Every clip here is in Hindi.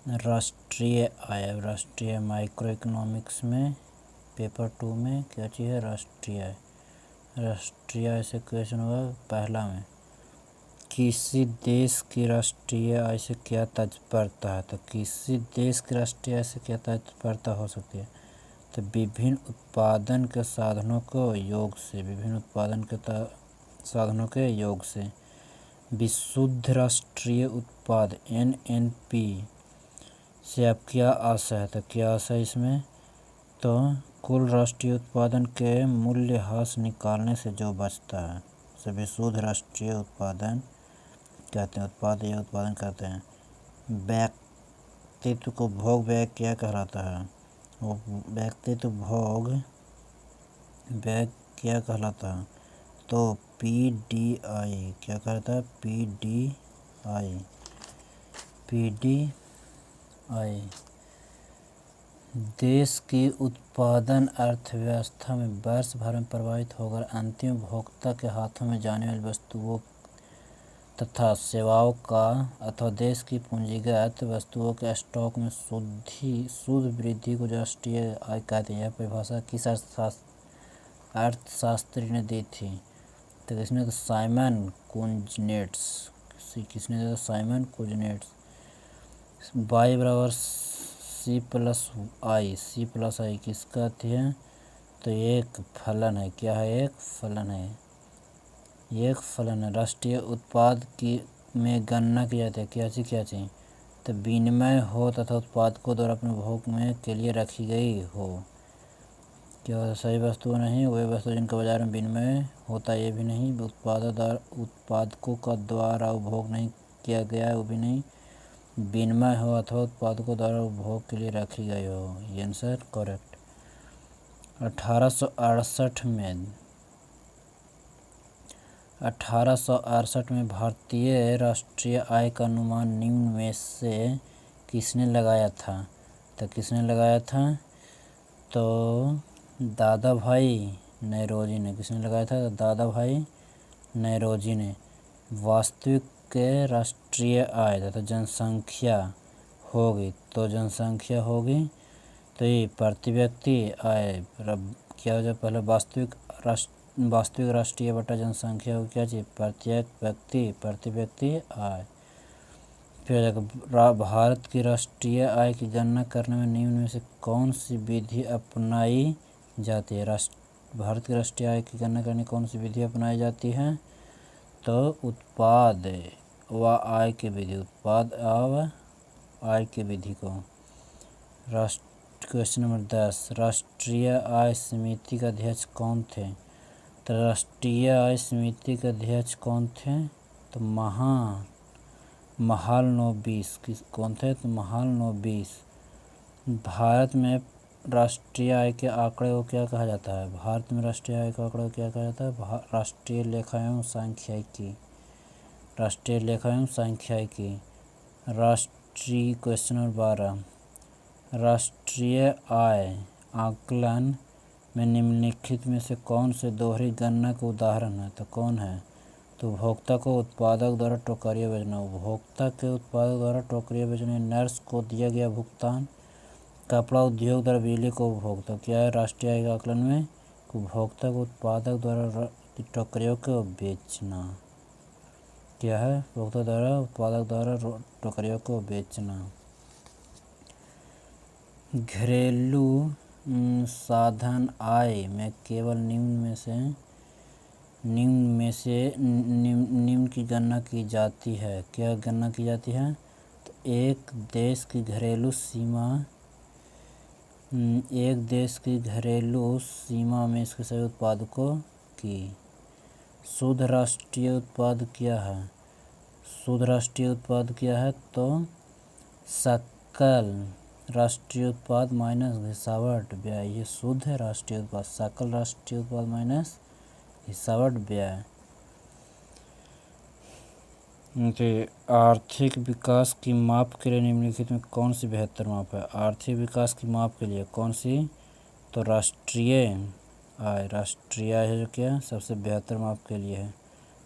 राष्ट्रीय आय। राष्ट्रीय माइक्रो इकोनॉमिक्स में पेपर 2 में क्या चीज़ है? राष्ट्रीय आय। राष्ट्रीय आय से क्वेश्चन हुआ पहला में, किसी देश की राष्ट्रीय आय से क्या तात्पर्य है? तो किसी देश की राष्ट्रीय आय से क्या तात्पर्य हो सकती है? तो विभिन्न उत्पादन के साधनों को योग से, विभिन्न उत्पादन के साधनों के योग से। विशुद्ध राष्ट्रीय उत्पाद NNP से अब क्या आशय है? तो क्या आशय है इसमें? तो कुल राष्ट्रीय उत्पादन के मूल्यह्रास निकालने से जो बचता है उसे विशुद्ध राष्ट्रीय उत्पादन कहते हैं। उत्पाद या उत्पादन कहते हैं। व्यक्तित्व को भोग व्यय क्या कहलाता है? वो व्यक्तित्व भोग व्यय क्या कहलाता है? तो PDI क्या कहता है? PDI। देश की उत्पादन अर्थव्यवस्था में वर्ष भर में प्रवाहित होकर अंतिम उपभोक्ता के हाथों में जाने वाली वस्तुओं तथा सेवाओं का अथवा देश की पूंजीगत वस्तुओं के स्टॉक में शुद्ध वृद्धि को राष्ट्रीय आय कहते हैं। यह परिभाषा किस अर्थशास्त्री ने दी थी? तो किसने? तो साइमन कुजनेट्स। किसने दिया? Simon Kuznets. y बराबर C+i। C+i किसका थी? तो एक फलन है। क्या है? एक फलन है। एक फलन है। राष्ट्रीय उत्पाद की में गणना की जाती है। क्या चाहिए? तो विनिमय हो तथा उत्पादकों द्वारा अपने उपभोग में के लिए रखी गई हो। क्या सही वस्तु नहीं? वही वस्तु जिनका बाजार में विनिमय होता है, ये भी नहीं। उत्पादकों का द्वारा उपभोग नहीं किया गया है, वो भी नहीं। विनिमय हो अथवा उत्पादकों द्वारा उपभोग के लिए रखी गई हो। ये आंसर करेक्ट। 1868 में भारतीय राष्ट्रीय आय का अनुमान निम्न में से किसने लगाया था? तो किसने लगाया था? तो दादा भाई नौरोजी ने। किसने लगाया था? तो दादा भाई नौरोजी ने। वास्तविक के राष्ट्रीय आय तथा जनसंख्या होगी, तो जनसंख्या होगी तो ये प्रति व्यक्ति आय क्या हो जाए? पहले वास्तविक राष्ट्रीय बटा जनसंख्या हो क्या चाहिए? प्रत्येक व्यक्ति प्रति व्यक्ति आय। फिर भारत की राष्ट्रीय आय की गणना करने में निम्न में से कौन सी विधि अपनाई जाती है? भारत की राष्ट्रीय आय की गणना करने कौन सी विधि अपनाई जाती है? तो उत्पाद व आय की विधि। उत्पाद व आय की विधि को। क्वेश्चन नंबर 10, राष्ट्रीय आय समिति के अध्यक्ष कौन थे? तो राष्ट्रीय आय समिति के अध्यक्ष कौन थे? तो महालनोबिस। कौन थे? तो महालनोबिस। भारत में राष्ट्रीय आय के आंकड़े को क्या कहा जाता है? भारत में राष्ट्रीय आय के आंकड़े को क्या कहा जाता है? राष्ट्रीय लेखा एवं सांख्यिकी। राष्ट्रीय लेखा एवं सांख्यिकी। राष्ट्रीय क्वेश्चन नंबर 12, राष्ट्रीय आय आकलन में निम्नलिखित में से कौन से दोहरी गणना के उदाहरण है? तो कौन है? तो उपभोक्ता को उत्पादक द्वारा टोकरियाँ बेचना। उपभोक्ता के उत्पादक द्वारा टोकरियाँ बेचने, नर्स को दिया गया भुगतान, कपड़ा उद्योग द्वारा बिजली को उपभोक्ता। क्या है राष्ट्रीय आय के आकलन में? उपभोक्ता को उत्पादक द्वारा टोकरियों को बेचना। क्या है? उपभोक्ता द्वारा उत्पादक द्वारा टोकरियों को बेचना। घरेलू साधन आय में केवल निम्न की गणना की जाती है। क्या गणना की जाती है? तो एक देश की घरेलू सीमा में इसके सभी उत्पादकों की। शुद्ध राष्ट्रीय उत्पाद क्या है? शुद्ध राष्ट्रीय उत्पाद क्या है? तो सकल राष्ट्रीय उत्पाद माइनस घिसावट व्यय। ये शुद्ध है राष्ट्रीय उत्पाद। सकल राष्ट्रीय उत्पाद माइनस घिसावट व्यय। आर्थिक विकास की माप के लिए निम्नलिखित में कौन सी बेहतर माप है? आर्थिक विकास की माप के लिए कौन सी? तो राष्ट्रीय आय। राष्ट्रीय आय है जो क्या सबसे बेहतर माप के लिए है।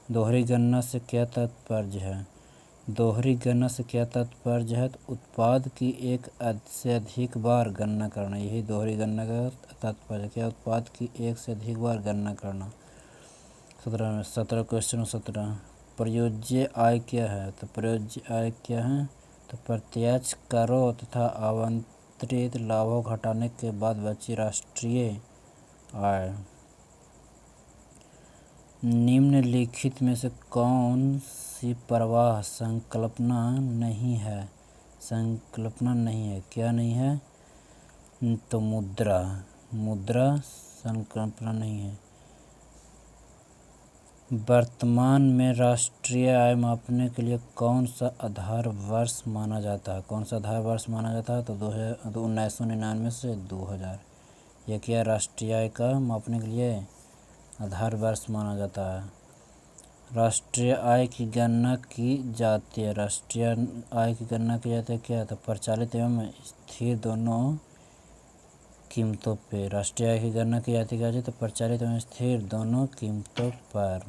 दोहरी गणना से क्या तात्पर्य है? दोहरी गणना से क्या तात्पर्य है? तो उत्पाद की एक से अधिक बार गणना करना, यही दोहरी गणना का तात्पर्य। क्या? उत्पाद की एक से अधिक बार गणना करना। 17 क्वेश्चन 17 प्रयोज्य आय क्या है? तो प्रयोज्य आय क्या है? तो प्रत्यक्ष करों तथा आवंटित लाभों घटाने के बाद बची राष्ट्रीय आय। निम्नलिखित में से कौन सी प्रवाह संकल्पना नहीं है? संकल्पना नहीं है, क्या नहीं है? तो मुद्रा संकल्पना नहीं है। वर्तमान में राष्ट्रीय आय मापने के लिए कौन सा आधार वर्ष माना जाता है? कौन सा आधार वर्ष माना जाता है? तो 1999 से 2000। यह क्या राष्ट्रीय आय का मापने के लिए आधार वर्ष माना जाता है। राष्ट्रीय आय की गणना की जाती है। राष्ट्रीय आय की गणना की जाती है क्या? तो प्रचलित एवं स्थिर दोनों कीमतों पे राष्ट्रीय आय की गणना की जाती है। तो प्रचलित एवं स्थिर दोनों कीमतों पर।